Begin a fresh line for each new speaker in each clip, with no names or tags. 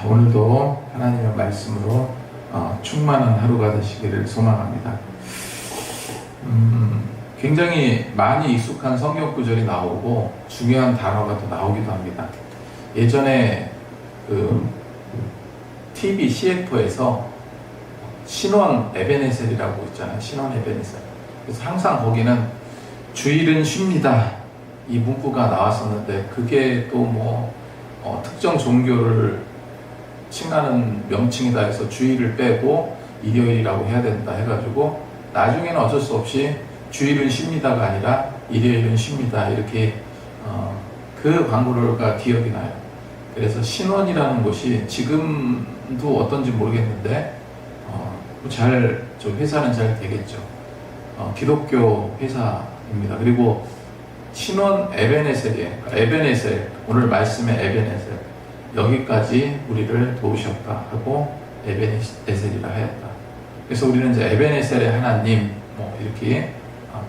오늘도 하나님의 말씀으로 충만한 하루가 되시기를 소망합니다. 굉장히 많이 익숙한 성경 구절이 나오고 중요한 단어가 또 나오기도 합니다. 예전에 TV CF에서 신원 에베네셀이라고 있잖아요. 신원 에베네셀. 그래서 항상 거기는 주일은 쉽니다, 이 문구가 나왔었는데, 그게 또 특정 종교를 칭하는 명칭이다 해서 주일을 빼고 일요일이라고 해야 된다 해가지고 나중에는 어쩔 수 없이 주일은 쉽니다가 아니라 일요일은 쉽니다, 이렇게 그 광고가 기억이 나요. 그래서 신원이라는 곳이 지금도 어떤지 모르겠는데 저 회사는 잘 되겠죠. 기독교 회사입니다. 그리고 신원 에베네셀이에요. 에베네셀, 오늘 말씀의 에베네셀, 여기까지 우리를 도우셨다 하고 에베네셀이라 하였다. 그래서 우리는 이제 에베네셀의 하나님 이렇게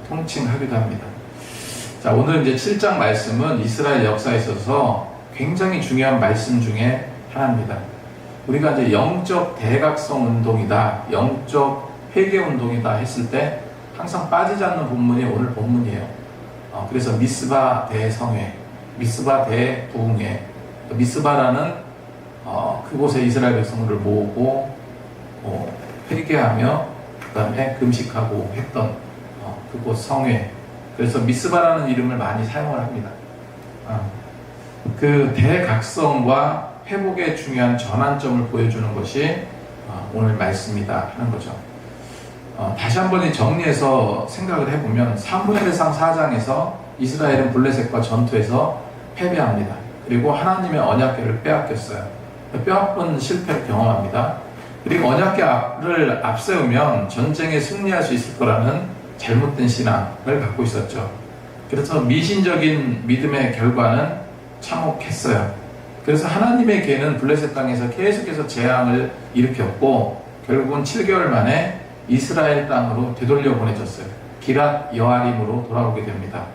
통칭하기도 합니다. 자, 오늘 이제 7장 말씀은 이스라엘 역사에 있어서 굉장히 중요한 말씀 중에 하나입니다. 우리가 이제 영적 대각성 운동이다, 영적 회개 운동이다 했을 때 항상 빠지지 않는 본문이 오늘 본문이에요. 그래서 미스바 대성회, 미스바 대부흥회, 미스바라는 그곳에 이스라엘 백성들을 모으고 회개하며 그 다음에 금식하고 했던 그곳 성회. 그래서 미스바라는 이름을 많이 사용을 합니다. 그 대각성과 회복의 중요한 전환점을 보여주는 것이 오늘 말씀이다 하는 거죠. 다시 한번 정리해서 생각을 해보면 사무엘상 4장에서 이스라엘은 블레셋과 전투에서 패배합니다. 그리고 하나님의 언약궤를 빼앗겼어요. 뼈아픈 실패를 경험합니다. 그리고 언약궤를 앞세우면 전쟁에 승리할 수 있을 거라는 잘못된 신앙을 갖고 있었죠. 그래서 미신적인 믿음의 결과는 참혹했어요. 그래서 하나님의 궤는 블레셋 땅에서 계속해서 재앙을 일으켰고 결국은 7개월 만에 이스라엘 땅으로 되돌려 보내졌어요. 기랏 여아림으로 돌아오게 됩니다.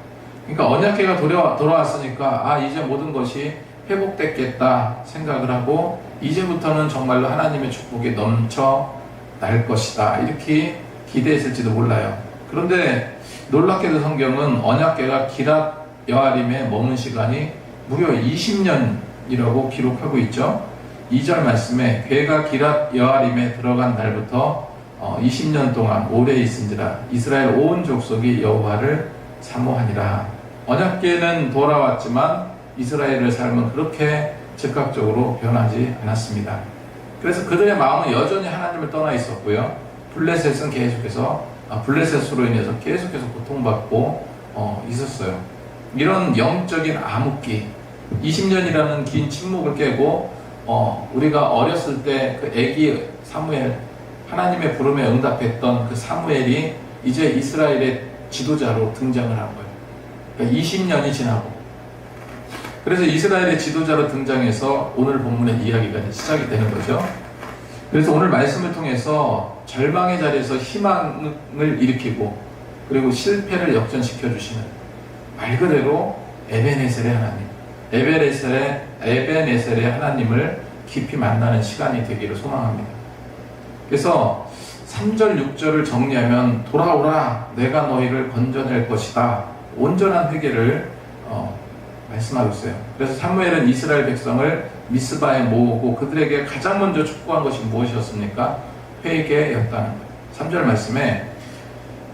그러니까 언약궤가 돌아왔으니까 이제 모든 것이 회복됐겠다 생각을 하고 이제부터는 정말로 하나님의 축복이 넘쳐 날 것이다 이렇게 기대했을지도 몰라요. 그런데 놀랍게도 성경은 언약궤가 기랏 여아림에 머문 시간이 무려 20년이라고 기록하고 있죠. 2절 말씀에 궤가 기랏 여아림에 들어간 날부터 20년 동안 오래 있은지라 이스라엘 온 족속이 여호와를 사모하니라. 언약궤는 돌아왔지만 이스라엘의 삶은 그렇게 즉각적으로 변하지 않았습니다. 그래서 그들의 마음은 여전히 하나님을 떠나 있었고요. 블레셋은 계속해서 블레셋으로 인해서 계속해서 고통받고 있었어요. 이런 영적인 암흑기, 20년이라는 긴 침묵을 깨고 우리가 어렸을 때 그 애기 사무엘, 하나님의 부름에 응답했던 그 사무엘이 이제 이스라엘의 지도자로 등장을 한 거예요. 그러니까 20년이 지나고, 그래서 이스라엘의 지도자로 등장해서 오늘 본문의 이야기가 시작이 되는 거죠. 그래서 오늘 말씀을 통해서 절망의 자리에서 희망을 일으키고 그리고 실패를 역전시켜 주시는 말 그대로 에베네셀의 하나님, 에베네셀의 하나님을 깊이 만나는 시간이 되기를 소망합니다. 그래서 3절, 6절을 정리하면 돌아오라, 내가 너희를 건져낼 것이다, 온전한 회개를 말씀하고 있어요. 그래서 사무엘은 이스라엘 백성을 미스바에 모으고 그들에게 가장 먼저 촉구한 것이 무엇이었습니까? 회개였다는 거예요. 3절 말씀에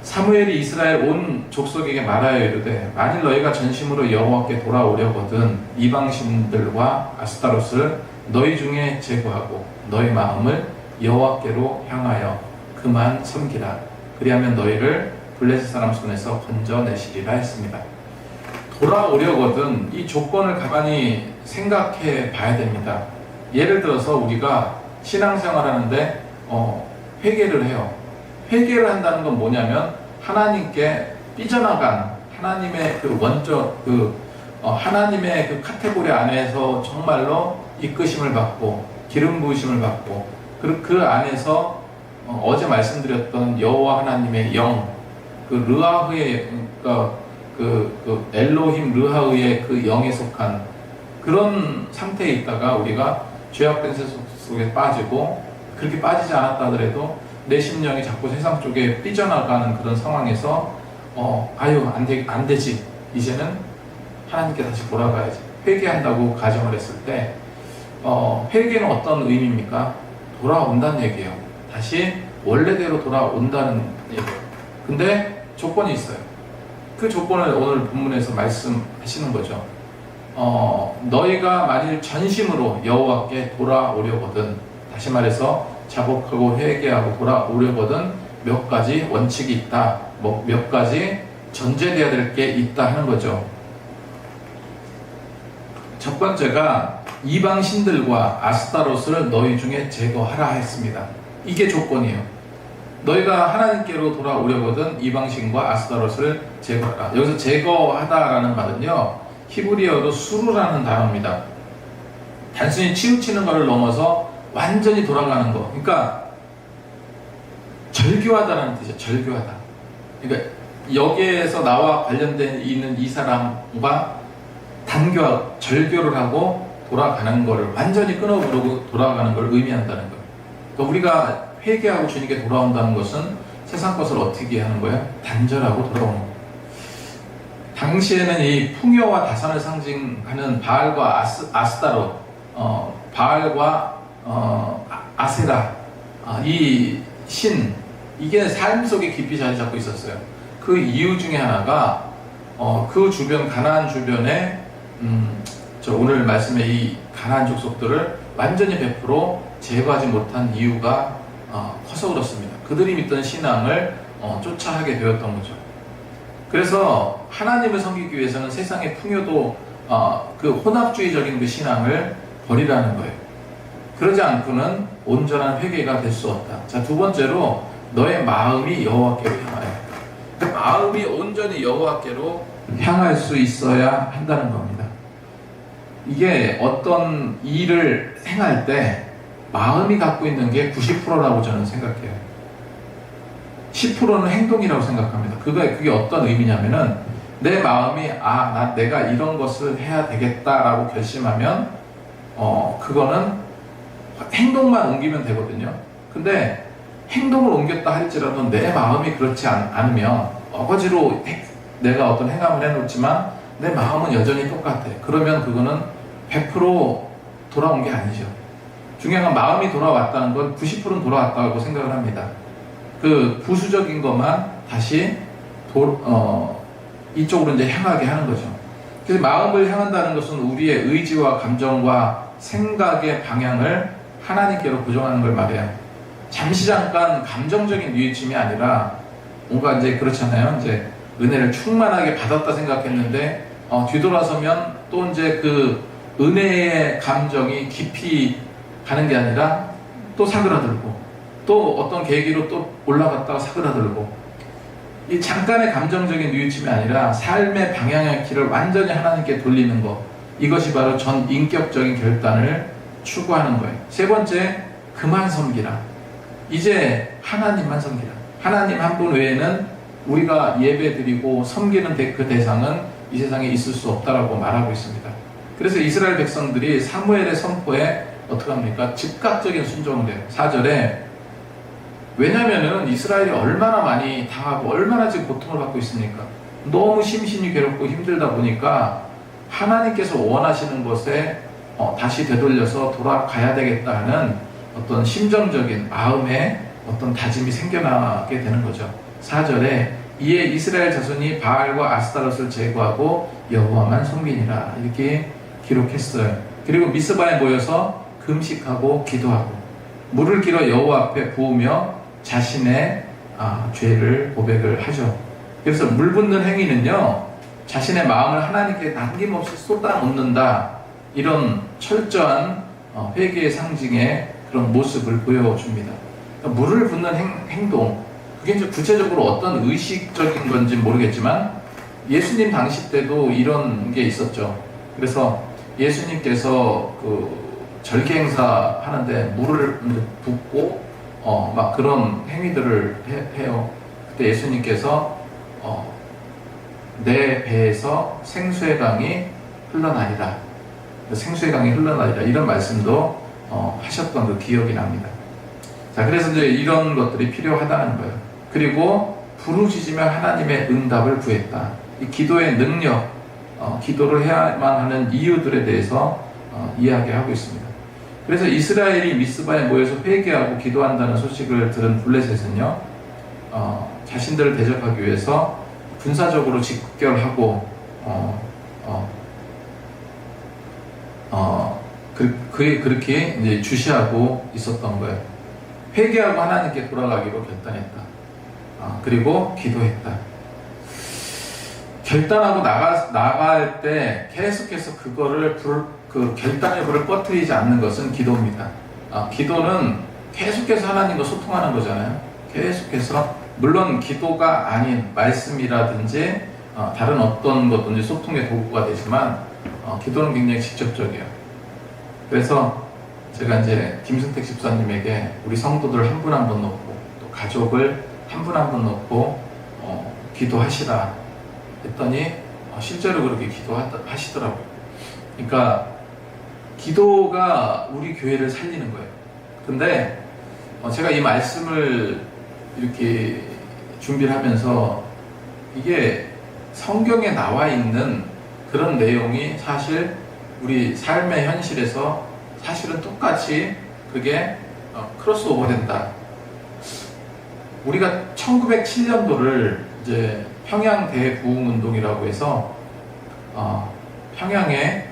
사무엘이 이스라엘 온 족속에게 말하여 이르되 만일 너희가 전심으로 여호와께 돌아오려거든 이방신들과 아스타롯을 너희 중에 제거하고 너희 마음을 여호와께로 향하여 그만 섬기라. 그리하면 너희를 블레셋 사람 손에서 건져내시리라 했습니다. 돌아오려거든 이 조건을 가만히 생각해 봐야 됩니다. 예를 들어서 우리가 신앙생활 하는데 회개를 해요. 회개를 한다는 건 뭐냐면 하나님께 삐져나간 하나님의 그 원적 하나님의 그 카테고리 안에서 정말로 이끄심을 받고 기름 부으심을 받고 그 안에서 어제 말씀드렸던 여호와 하나님의 영, 그 르아흐의 그 엘로힘 르하흐의 그 영에 속한 그런 상태에 있다가 우리가 죄악된 세상 속에 빠지고, 그렇게 빠지지 않았다 하더라도 내 심령이 자꾸 세상 쪽에 삐져나가는 그런 상황에서 안 되지, 이제는 하나님께 다시 돌아가야지, 회개한다고 가정을 했을 때 회개는 어떤 의미입니까? 돌아온다는 얘기예요. 다시 원래대로 돌아온다는 얘기예요. 근데 조건이 있어요. 그 조건을 오늘 본문에서 말씀하시는 거죠. 너희가 만일 전심으로 여호와께 돌아오려거든, 다시 말해서 자복하고 회개하고 돌아오려거든 몇 가지 원칙이 있다, 몇 가지 전제되어야 될 게 있다 하는 거죠. 첫 번째가 이방 신들과 아스타롯을 너희 중에 제거하라 했습니다. 이게 조건이에요. 너희가 하나님께로 돌아오려거든 이방신과 아스타롯을 제거하라. 여기서 제거하다라는 말은요, 히브리어로 수루라는 단어입니다. 단순히 치우치는 것을 넘어서 완전히 돌아가는 거. 그러니까 절교하다라는 뜻이에요. 절교하다. 그러니까 여기에서 나와 관련된 있는 이 사람과 절교를 하고 돌아가는 것을 완전히 끊어버리고 돌아가는 걸 의미한다는 거예요. 그러니까 우리가 회개하고 주님께 돌아온다는 것은 세상 것을 어떻게 하는 거예요? 단절하고 돌아오는 거예요. 당시에는 이 풍요와 다산을 상징하는 바알과 아스타롯, 바알과 아세라, 이 신, 이게 삶 속에 깊이 자리 잡고 있었어요. 그 이유 중에 하나가 그 주변, 가나안 주변에 오늘 말씀의 이 가나안 족속들을 완전히 100% 제거하지 못한 이유가 커서 그렇습니다. 그들이 믿던 신앙을 쫓아하게 되었던 거죠. 그래서 하나님을 섬기기 위해서는 세상의 풍요도 그 혼합주의적인 그 신앙을 버리라는 거예요. 그러지 않고는 온전한 회개가 될 수 없다. 자, 두 번째로 너의 마음이 여호와께로 향하여, 그 마음이 온전히 여호와께로 향할 수 있어야 한다는 겁니다. 이게 어떤 일을 행할 때 마음이 갖고 있는 게 90%라고 저는 생각해요. 10%는 행동이라고 생각합니다. 그게 어떤 의미냐면은 내 마음이 내가 이런 것을 해야 되겠다라고 결심하면 그거는 행동만 옮기면 되거든요. 근데 행동을 옮겼다 할지라도 내 마음이 그렇지 않으면 어거지로 내가 어떤 행함을 해놓지만 내 마음은 여전히 똑같아. 그러면 그거는 100% 돌아온 게 아니죠. 중요한 건 마음이 돌아왔다는 건 90%는 돌아왔다고 생각을 합니다. 그 부수적인 것만 다시 이쪽으로 이제 향하게 하는 거죠. 그래서 마음을 향한다는 것은 우리의 의지와 감정과 생각의 방향을 하나님께로 고정하는 걸 말해요. 잠시 잠깐 감정적인 뉘우침이 아니라 뭔가 이제 그렇잖아요. 이제 은혜를 충만하게 받았다 생각했는데 뒤돌아서면 또 이제 그 은혜의 감정이 깊이 가는 게 아니라 또 사그라들고, 또 어떤 계기로 또 올라갔다가 사그라들고, 이 잠깐의 감정적인 뉘우침이 아니라 삶의 방향의 길을 완전히 하나님께 돌리는 것, 이것이 바로 전 인격적인 결단을 추구하는 거예요. 세 번째, 그만 섬기라. 이제 하나님만 섬기라. 하나님 한 분 외에는 우리가 예배드리고 섬기는 그 대상은 이 세상에 있을 수 없다라고 말하고 있습니다. 그래서 이스라엘 백성들이 사무엘의 선포에 어떻게 합니까? 즉각적인 순종을 해요. 4절에, 왜냐면은 이스라엘이 얼마나 많이 당하고 얼마나 지금 고통을 받고 있습니까? 너무 심신이 괴롭고 힘들다 보니까 하나님께서 원하시는 것에 다시 되돌려서 돌아가야 되겠다 하는 어떤 심정적인 마음의 어떤 다짐이 생겨나게 되는 거죠. 4절에 이에 이스라엘 자손이 바알과 아스타롯을 제거하고 여호와만 섬기니라, 이렇게 기록했어요. 그리고 미스바에 모여서 금식하고 기도하고 물을 길어 여호와 앞에 부으며 자신의 죄를 고백을 하죠. 그래서 물 붓는 행위는요, 자신의 마음을 하나님께 남김없이 쏟아놓는다, 이런 철저한 회개의 상징의 그런 모습을 보여줍니다. 그러니까 물을 붓는 행동, 그게 이제 구체적으로 어떤 의식적인 건지 모르겠지만 예수님 당시 때도 이런 게 있었죠. 그래서 예수님께서 그 절기 행사 하는데 물을 붓고 막 그런 행위들을 해요. 그때 예수님께서 내 배에서 생수의 강이 흘러나리라, 생수의 강이 흘러나리라, 이런 말씀도 하셨던 그 기억이 납니다. 자, 그래서 이제 이런 것들이 필요하다는 거예요. 그리고 부르짖으며 하나님의 응답을 구했다. 이 기도의 능력, 기도를 해야만 하는 이유들에 대해서 이야기하고 있습니다. 그래서 이스라엘이 미스바에 모여서 회개하고 기도한다는 소식을 들은 블레셋은요, 자신들을 대적하기 위해서 군사적으로 직결하고 그렇게 이제 주시하고 있었던 거예요. 회개하고 하나님께 돌아가기로 결단했다. 그리고 기도했다. 결단하고 나갈 때 계속해서 그 결단의 불을 꺼트리지 않는 것은 기도입니다. 기도는 계속해서 하나님과 소통하는 거잖아요. 계속해서, 물론 기도가 아닌 말씀이라든지 다른 어떤 것든지 소통의 도구가 되지만 기도는 굉장히 직접적이에요. 그래서 제가 이제 김승택 집사님에게 우리 성도들 한 분 한 분 놓고 또 가족을 한 분 한 분 놓고 기도하시라 했더니 실제로 그렇게 기도하시더라고요. 그러니까 기도가 우리 교회를 살리는 거예요. 근데 제가 이 말씀을 이렇게 준비를 하면서 이게 성경에 나와 있는 그런 내용이 사실 우리 삶의 현실에서 사실은 똑같이 그게 크로스오버 된다. 우리가 1907년도를 이제 평양 대부흥운동이라고 해서 평양에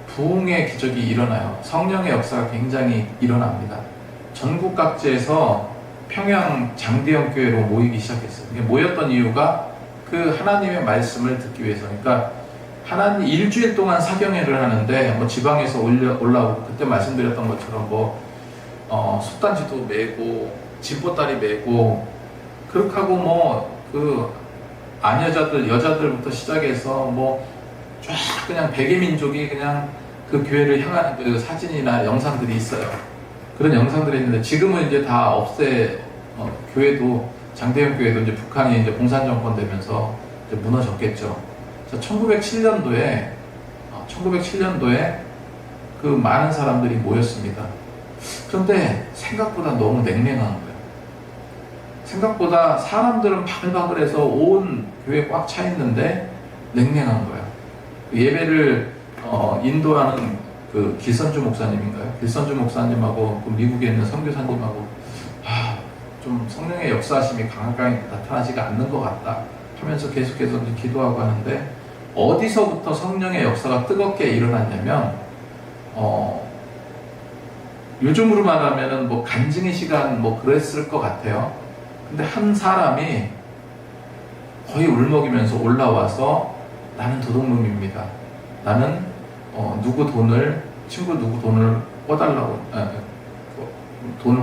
부흥의 기적이 일어나요. 성령의 역사가 굉장히 일어납니다. 전국 각지에서 평양 장대형 교회로 모이기 시작했어요. 모였던 이유가 그 하나님의 말씀을 듣기 위해서. 그러니까 하나님 일주일 동안 사경회를 하는데 뭐 지방에서 올라오고 그때 말씀드렸던 것처럼 숫단지도 메고 집보따리 메고 그렇게 하고 그 아녀자들 여자들부터 시작해서 쫙 그냥 백의 민족이 그냥 그 교회를 향한 그 사진이나 영상들이 있어요. 그런 영상들이 있는데 지금은 이제 다 교회도 장대형 교회도 이제 북한이 이제 공산 정권 되면서 이제 무너졌겠죠. 1907년도에 그 많은 사람들이 모였습니다. 그런데 생각보다 너무 냉랭한 거예요. 생각보다 사람들은 바글바글해서 온 교회 꽉 차 있는데 냉랭한 거예요. 예배를 인도하는 그 길선주 목사님인가요? 길선주 목사님하고 그 미국에 있는 선교사님하고 좀 성령의 역사심이 강하게 나타나지가 않는 것 같다 하면서 계속해서 기도하고 하는데 어디서부터 성령의 역사가 뜨겁게 일어났냐면 요즘으로 말하면은 간증의 시간 그랬을 것 같아요. 근데 한 사람이 거의 울먹이면서 올라와서 나는 도둑놈입니다. 나는 친구 누구 돈을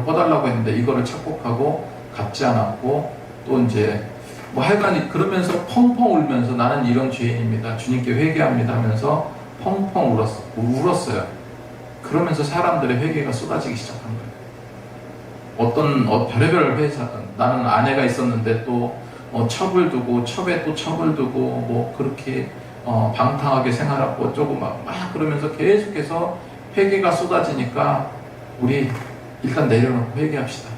꿔달라고 했는데 이거를 착복하고 갚지 않았고 또 이제 하여간 그러면서 펑펑 울면서 나는 이런 죄인입니다. 주님께 회개합니다 하면서 펑펑 울었어요. 그러면서 사람들의 회개가 쏟아지기 시작한 거예요. 별의별 회사, 나는 아내가 있었는데 또 첩을 두고 첩에 또 첩을 두고 그렇게 방탕하게 생활하고 어쩌고 막 그러면서 계속해서 회개가 쏟아지니까 우리 일단 내려놓고 회개합시다.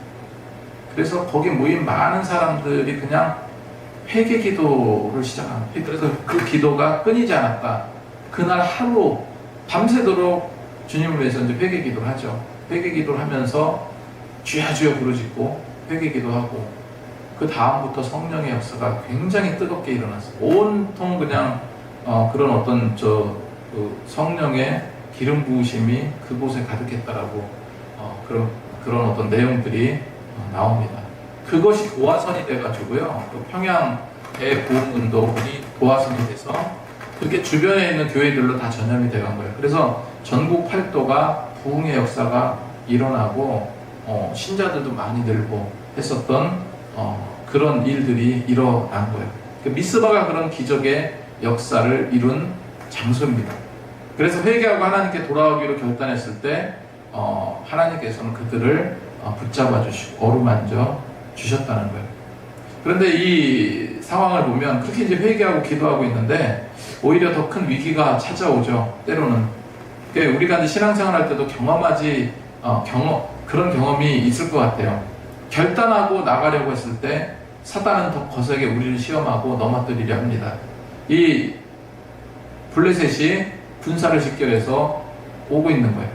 그래서 거기 모인 많은 사람들이 그냥 회개 기도를 시작합니다. 그래서 그 기도가 끊이지 않았다. 그날 하루 밤새도록 주님을 위해서 이제 회개 기도를 하죠. 회개 기도를 하면서 주야 주여 부르짖고 회개 기도하고 그 다음부터 성령의 역사가 굉장히 뜨겁게 일어났어요. 온통 그냥 그런 어떤 그 성령의 기름 부으심이 그곳에 가득했다라고 그런 어떤 내용들이 나옵니다. 그것이 도화선이 돼가지고요. 또 평양의 부흥운동이 도화선이 돼서 그렇게 주변에 있는 교회들로 다 전염이 돼간 거예요. 그래서 전국 팔도가 부흥의 역사가 일어나고 신자들도 많이 늘고 했었던 그런 일들이 일어난 거예요. 미스바가 그런 기적의 역사를 이룬 장소입니다. 그래서 회개하고 하나님께 돌아오기로 결단했을 때 하나님께서는 그들을 붙잡아 주시고 어루만져 주셨다는 거예요. 그런데 이 상황을 보면 그렇게 이제 회개하고 기도하고 있는데 오히려 더 큰 위기가 찾아오죠. 때로는 그러니까 우리가 이제 신앙생활 할 때도 그런 경험이 있을 것 같아요. 결단하고 나가려고 했을 때 사단은 더 거세게 우리를 시험하고 넘어뜨리려 합니다. 이 블레셋이 군사를 직결해서 오고 있는 거예요.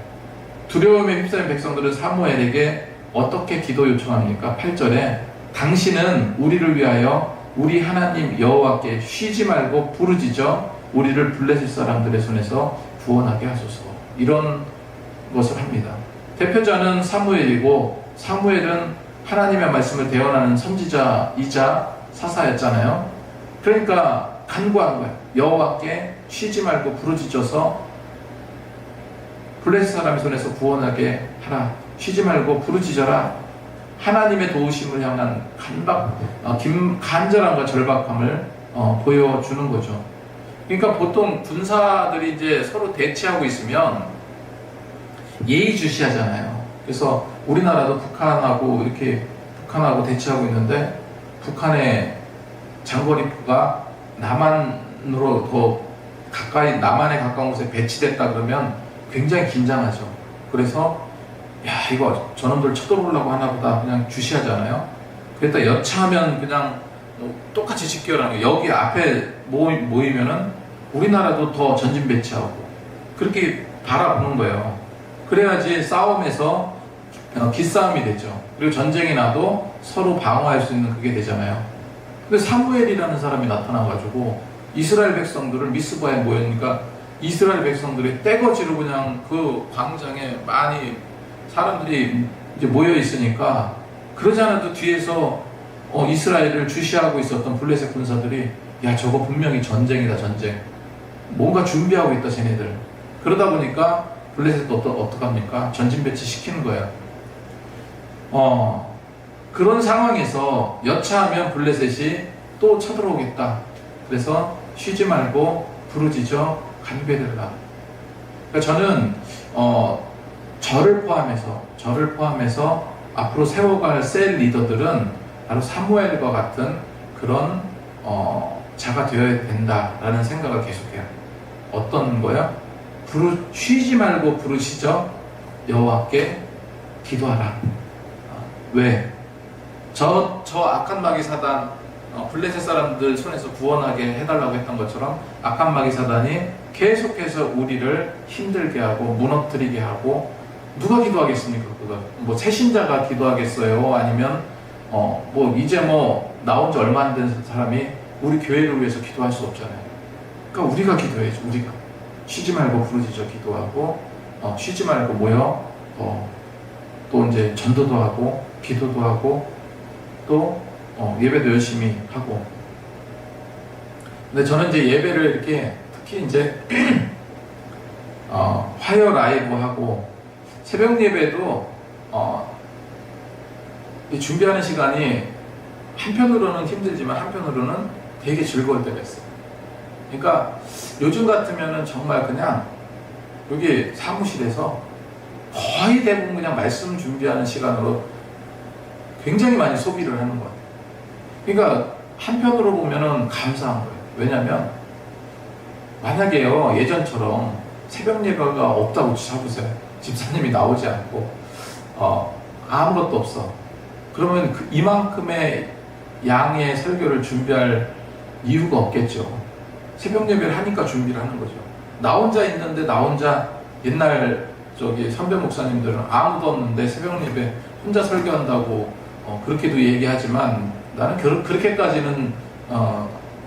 두려움에 휩싸인 백성들은 사무엘에게 어떻게 기도 요청합니까? 8절에 당신은 우리를 위하여 우리 하나님 여호와께 쉬지 말고 부르짖어 우리를 블레셋 사람들의 손에서 구원하게 하소서. 이런 것을 합니다. 대표자는 사무엘이고, 사무엘은 하나님의 말씀을 대언하는 선지자이자 사사였잖아요. 그러니까 간구한 거예요. 여호와께 쉬지 말고 부르짖어서 블레셋 사람의 손에서 구원하게 하라. 쉬지 말고 부르짖어라. 하나님의 도우심을 향한 간절함과 절박함을 보여주는 거죠. 그러니까 보통 군사들이 이제 서로 대치하고 있으면 예의주시하잖아요. 그래서 우리나라도 북한하고 대치하고 있는데, 북한의 장거리포가 남한으로 더 가까이, 남한에 가까운 곳에 배치됐다 그러면 굉장히 긴장하죠. 그래서 야, 이거 저놈들 쳐들어오려고 하나 보다 그냥 주시하잖아요. 그랬다 여차하면 그냥 똑같이 직결하는 거예요. 여기 앞에 모이면은 우리나라도 더 전진 배치하고 그렇게 바라보는 거예요. 그래야지 싸움에서 기싸움이 되죠. 그리고 전쟁이 나도 서로 방어할 수 있는 그게 되잖아요. 근데 사무엘이라는 사람이 나타나가지고 이스라엘 백성들을 미스바에 모였으니까 이스라엘 백성들이 떼거지로 그냥 그 광장에 많이 사람들이 이제 모여 있으니까, 그러지 않아도 뒤에서 이스라엘을 주시하고 있었던 블레셋 군사들이 야, 저거 분명히 전쟁이다, 전쟁. 뭔가 준비하고 있다, 쟤네들. 그러다 보니까 블레셋도 어떡합니까? 전진 배치 시키는 거예요. 그런 상황에서 여차하면 블레셋이 또 쳐들어오겠다. 그래서 쉬지 말고 부르짖어 간구해달라. 그러니까 저는 저를 포함해서 앞으로 세워갈 셀 리더들은 바로 사무엘과 같은 그런 자가 되어야 된다라는 생각을 계속해요. 어떤 거요? 쉬지 말고 부르짖어 여호와께 기도하라. 왜? 저 악한 마귀 사단, 블레셋 사람들 손에서 구원하게 해달라고 했던 것처럼 악한 마귀 사단이 계속해서 우리를 힘들게 하고 무너뜨리게 하고, 누가 기도하겠습니까? 그거 뭐 새신자가 기도하겠어요? 아니면 이제 나온 지 얼마 안 된 사람이 우리 교회를 위해서 기도할 수 없잖아요. 그러니까 우리가 기도해야죠. 우리가 쉬지 말고 부르짖어 기도하고, 쉬지 말고 모여 또 이제 전도도 하고 기도도 하고 또 예배도 열심히 하고. 근데 저는 이제 예배를 이렇게 특히 이제 화요 라이브 하고 새벽 예배도 준비하는 시간이 한편으로는 힘들지만 한편으로는 되게 즐거울 때가 있어요. 그러니까 요즘 같으면은 정말 그냥 여기 사무실에서 거의 대부분 그냥 말씀 준비하는 시간으로 굉장히 많이 소비를 하는 것 같아요. 그러니까 한편으로 보면은 감사한 거예요. 왜냐면 만약에요, 예전처럼 새벽 예배가 없다고 잡으세요. 집사님이 나오지 않고 아무것도 없어. 그러면 이만큼의 양의 설교를 준비할 이유가 없겠죠. 새벽 예배를 하니까 준비를 하는 거죠. 나 혼자 있는데, 나 혼자, 옛날 선배 목사님들은 아무도 없는데 새벽 예배 혼자 설교한다고 그렇게도 얘기하지만 나는 그렇게까지는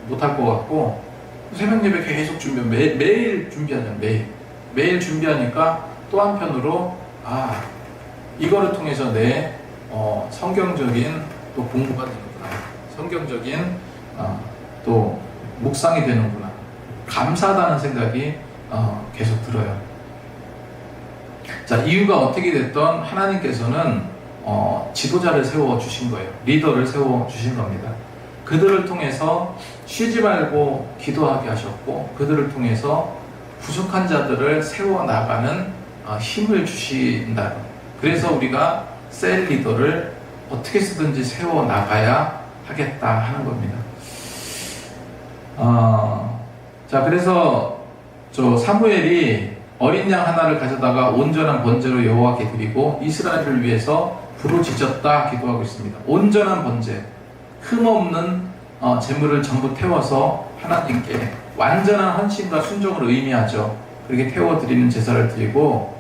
못할 것 같고, 새벽 예배 계속 매일 준비하잖아요. 매일 준비하니까 또 한편으로 이거를 통해서 내 성경적인 또 공부가 되는구나, 성경적인 또 묵상이 되는구나, 감사하다는 생각이 계속 들어요. 자, 이유가 어떻게 됐던 하나님께서는 지도자를 세워주신 거예요. 리더를 세워주신 겁니다. 그들을 통해서 쉬지 말고 기도하게 하셨고, 그들을 통해서 부족한 자들을 세워나가는 힘을 주신다. 그래서 우리가 셀 리더를 어떻게 쓰든지 세워나가야 하겠다 하는 겁니다. 자, 그래서 사무엘이 어린 양 하나를 가져다가 온전한 번제로 여호와께 드리고 이스라엘을 위해서 부르짖었다 기도하고 있습니다. 온전한 번제, 흠없는 제물을 전부 태워서 하나님께 완전한 헌신과 순종을 의미하죠. 그렇게 태워드리는 제사를 드리고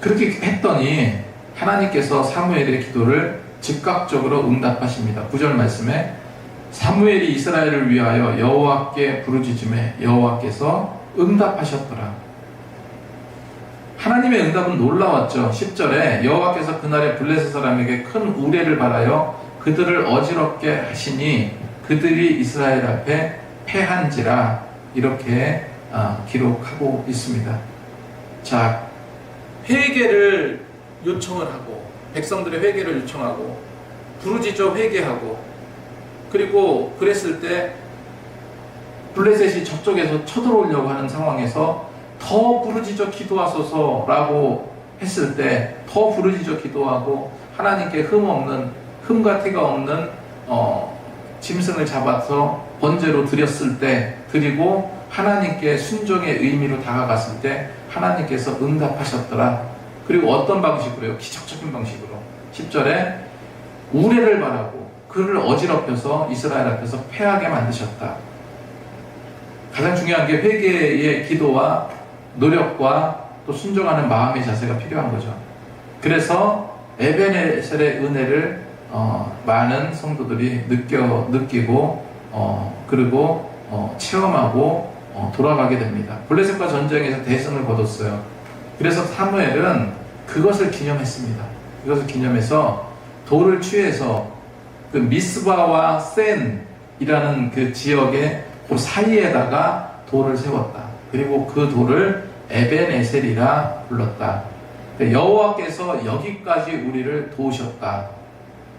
그렇게 했더니 하나님께서 사무엘의 기도를 즉각적으로 응답하십니다. 9절 말씀에 사무엘이 이스라엘을 위하여 여호와께 부르짖음에 여호와께서 응답하셨더라. 하나님의 응답은 놀라웠죠. 10절에 여호와께서 그날에 블레셋 사람에게 큰 우레를 바라여 그들을 어지럽게 하시니 그들이 이스라엘 앞에 패한지라 이렇게 기록하고 있습니다. 자, 회개를 요청을 하고 백성들의 회개를 요청하고 부르짖어 회개하고 그리고 그랬을 때 블레셋이 저쪽에서 쳐들어오려고 하는 상황에서 더 부르짖어 기도하소서라고 했을 때 더 부르짖어 기도하고 하나님께 흠과 티가 없는 짐승을 잡아서 번제로 드렸을 때 드리고 하나님께 순종의 의미로 다가갔을 때 하나님께서 응답하셨더라. 그리고 어떤 방식으로요? 기적적인 방식으로 10절에 우레를 바라고 그를 어지럽혀서 이스라엘 앞에서 패하게 만드셨다. 가장 중요한 게 회개의 기도와 노력과 또 순종하는 마음의 자세가 필요한 거죠. 그래서 에베네셀의 은혜를 많은 성도들이 느끼고 그리고 체험하고 돌아가게 됩니다. 블레셋과 전쟁에서 대승을 거뒀어요. 그래서 사무엘은 그것을 기념했습니다. 이것을 기념해서 돌을 취해서 그 미스바와 센이라는 그 지역의 그 사이에다가 돌을 세웠다. 그리고 그 돌을 에벤에셀이라 불렀다. 여호와께서 여기까지 우리를 도우셨다.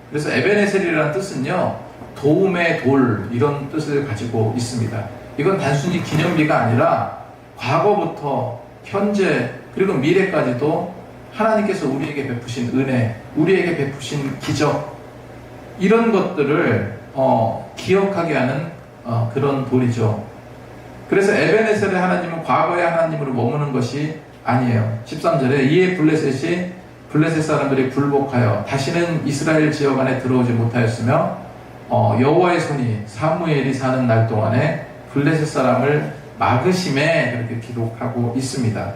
그래서 에벤에셀이라는 뜻은요, 도움의 돌 이런 뜻을 가지고 있습니다. 이건 단순히 기념비가 아니라 과거부터 현재 그리고 미래까지도 하나님께서 우리에게 베푸신 은혜, 우리에게 베푸신 기적 이런 것들을 기억하게 하는 그런 돌이죠. 그래서 에벤에셀의 하나님은 과거의 하나님으로 머무는 것이 아니에요. 13절에 이에 블레셋 사람들이 굴복하여 다시는 이스라엘 지역 안에 들어오지 못하였으며 여호와의 손이 사무엘이 사는 날 동안에 블레셋 사람을 막으심에 그렇게 기록하고 있습니다.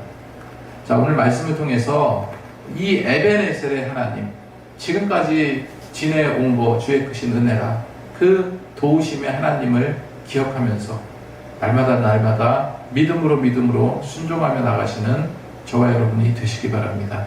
자, 오늘 말씀을 통해서 이 에벤에셀의 하나님, 지금까지 지내온 거 주의 크신 은혜라 그 도우심의 하나님을 기억하면서 날마다 믿음으로 순종하며 나가시는 저와 여러분이 되시기 바랍니다.